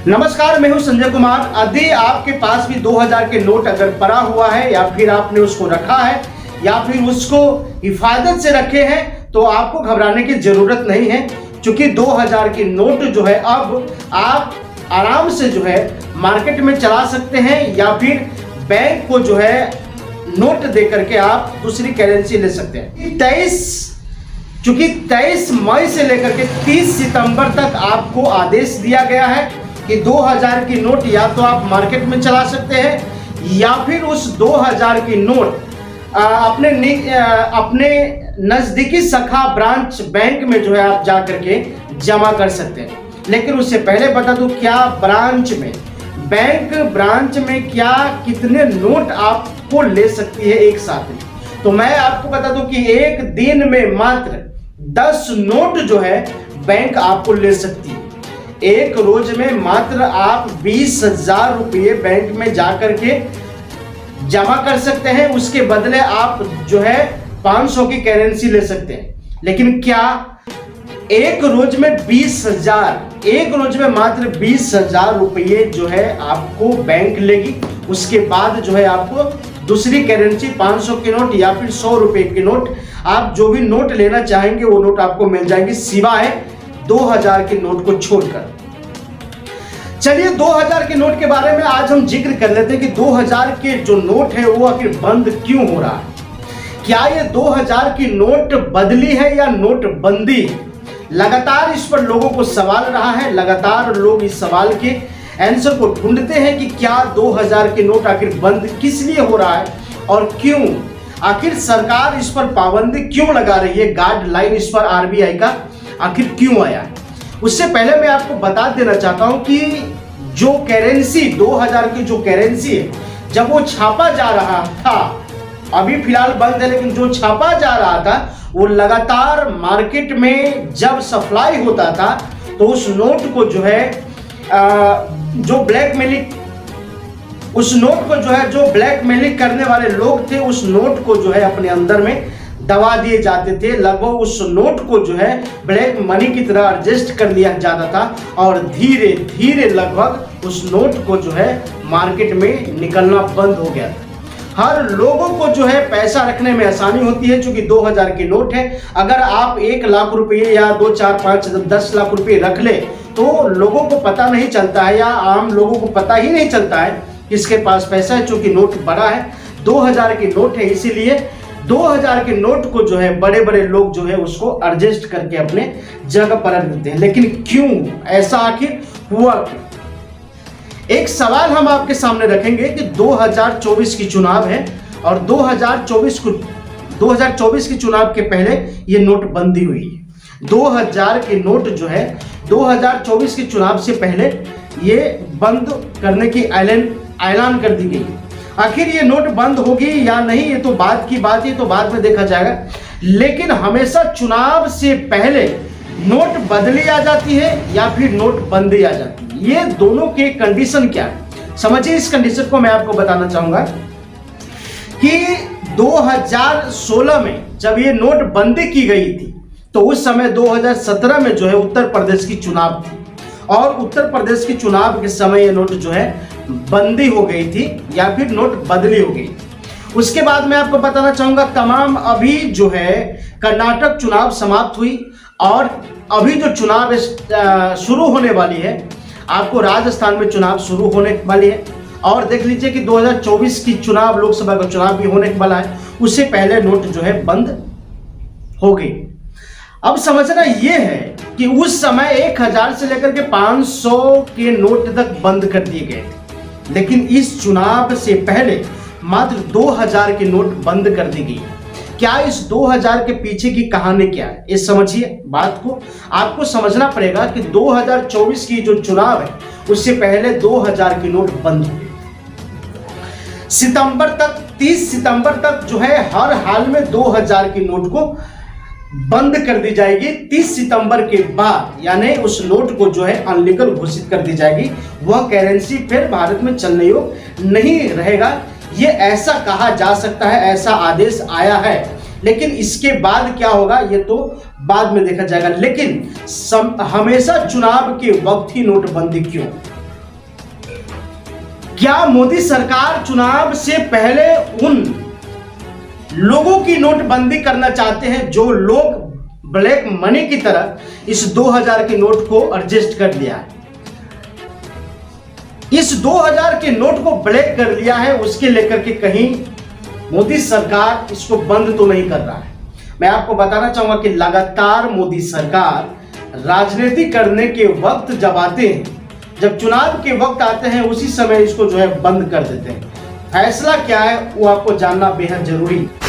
नमस्कार, मैं हूं संजय कुमार। यदि आपके पास भी 2000 के नोट अगर पड़ा हुआ है या फिर आपने उसको रखा है या फिर उसको हिफाजत से रखे हैं तो आपको घबराने की जरूरत नहीं है, क्योंकि 2000 की नोट जो है अब आप आराम से जो है मार्केट में चला सकते हैं या फिर बैंक को जो है नोट दे करके आप दूसरी करेंसी ले सकते हैं। 23 मई से लेकर के 30 सितंबर तक आपको आदेश दिया गया है कि 2000 की नोट या तो आप मार्केट में चला सकते हैं या फिर उस 2000 की नोट अपने नजदीकी शाखा ब्रांच बैंक में जो है आप जा करके जमा कर सकते हैं। लेकिन उससे पहले बता दूं, क्या ब्रांच में बैंक ब्रांच में क्या कितने नोट आपको ले सकती है एक साथ में, तो मैं आपको बता दूं कि एक दिन में मात्र 10 नोट जो है बैंक आपको ले सकती है। एक रोज में मात्र आप 20,000 रुपये बैंक में जाकर के जमा कर सकते हैं। उसके बदले आप जो है 500 की करेंसी ले सकते हैं। लेकिन क्या एक रोज में 20,000, एक रोज में मात्र 20,000 रुपये जो है आपको बैंक लेगी। उसके बाद जो है आपको दूसरी करेंसी 500 की नोट या फिर 100 रुपए की नोट, आप जो भी नोट लेना चाहेंगे वो नोट आपको मिल जाएंगे, सिवाय 2000 के नोट को छोड़कर। चलिए 2000 के नोट के बारे में आज हम जिक्र कर लेते हैं कि 2000 के जो नोट है वो आखिर बंद क्यों हो रहा है। क्या ये 2000 की नोट बदली है या नोट बंदी है? लगातार इस पर लोगों को सवाल रहा है। लगातार लोग इस सवाल के आंसर को ढूंढते हैं कि क्या 2000 के नोट आखिर बंद किस लिए हो रहा है और क्यों। आखिर सरकार इस पर पाबंदी क्यों लगा रही है, गाइडलाइन इस पर आरबीआई का आखिर क्यों आया है। उससे पहले मैं आपको बता देना चाहता हूं कि जो करेंसी 2000 की जो करेंसी है, जब वो छापा जा रहा था, अभी फिलहाल बंद है, लेकिन जो छापा जा रहा था वो लगातार मार्केट में जब सप्लाई होता था तो उस नोट को जो है जो ब्लैकमेलिंग, उस नोट को जो है जो ब्लैकमेलिंग करने वाले लोग थे उस नोट को जो है अपने अंदर में दबा दिए जाते थे। लगभग उस नोट को जो है ब्लैक मनी की तरह एडजस्ट कर लिया जाता था और धीरे धीरे लगभग उस नोट को जो है मार्केट में निकलना बंद हो गया था। हर लोगों को जो है पैसा रखने में आसानी होती है, क्योंकि 2000 की नोट है। अगर आप 1 लाख रुपये या 2, 4, 5, 10 लाख रुपये रख ले तो लोगों को पता नहीं चलता है या आम लोगों को पता ही नहीं चलता है किसके पास पैसा है, क्योंकि नोट बड़ा है। 2000 की नोट है, इसीलिए 2000 के नोट को जो है बड़े बड़े लोग जो है उसको एडजस्ट करके अपने जगह पर रख देते हैं। लेकिन क्यों ऐसा आखिर हुआ? एक सवाल हम आपके सामने रखेंगे कि 2024 की चुनाव है और 2024 की चुनाव के पहले ये नोटबंदी हुई है। 2000 के नोट जो है 2024 के चुनाव से पहले ये बंद करने की ऐलान कर दी गई। आखिर ये नोट बंद होगी या नहीं, ये तो बात की बात है, तो बाद में देखा जाएगा। लेकिन हमेशा चुनाव से पहले नोट बदली आ जाती है या फिर नोट बंदी आ जाती है। ये दोनों के कंडीशन क्या है, समझिए। इस कंडीशन को मैं आपको बताना चाहूंगा कि 2016 में जब ये नोट बंदी की गई थी तो उस समय 2017 में जो है उत्तर प्रदेश की चुनाव थी और उत्तर प्रदेश के चुनाव के समय ये नोट जो है बंदी हो गई थी या फिर नोट बदली हो गई। उसके बाद मैं आपको बताना चाहूंगा तमाम अभी जो है कर्नाटक चुनाव समाप्त हुई और अभी जो चुनाव शुरू होने वाली है, आपको राजस्थान में चुनाव शुरू होने वाली है। और देख लीजिए कि 2024 की चुनाव, लोकसभा का चुनाव भी होने वाला है। उससे पहले नोट जो है बंद हो गई। अब समझना यह है कि उस समय 1000 से लेकर के 500 के नोट तक बंद कर दिए गए थे, लेकिन इस चुनाव से पहले मात्र 2000 के नोट बंद कर दी गई। क्या इस 2000 के पीछे की कहानी क्या है, ये समझिए। बात को आपको समझना पड़ेगा कि 2024 की जो चुनाव है उससे पहले 2000 की नोट बंद हुई। सितंबर तक, 30 सितंबर तक जो है हर हाल में 2000 की नोट को बंद कर दी जाएगी। 30 सितंबर के बाद यानी उस नोट को जो है अनलीगल घोषित कर दी जाएगी। वह करेंसी फिर भारत में चलने योग्य नहीं रहेगा। ये ऐसा कहा जा सकता है, ऐसा आदेश आया है। लेकिन इसके बाद क्या होगा ये तो बाद में देखा जाएगा। लेकिन हमेशा चुनाव के वक्त ही नोटबंदी क्यों? क्या मोदी सरकार चुनाव से पहले उन लोगों की नोटबंदी करना चाहते हैं जो लोग ब्लैक मनी की तरह इस 2000 के नोट को एडजस्ट कर लिया है, इस 2000 के नोट को ब्लैक कर लिया है, उसके लेकर के कहीं मोदी सरकार इसको बंद तो नहीं कर रहा है। मैं आपको बताना चाहूंगा कि लगातार मोदी सरकार राजनीति करने के वक्त जब आते हैं, जब चुनाव के वक्त आते हैं, उसी समय इसको जो है बंद कर देते हैं। फैसला क्या है वो आपको जानना बेहद जरूरी है।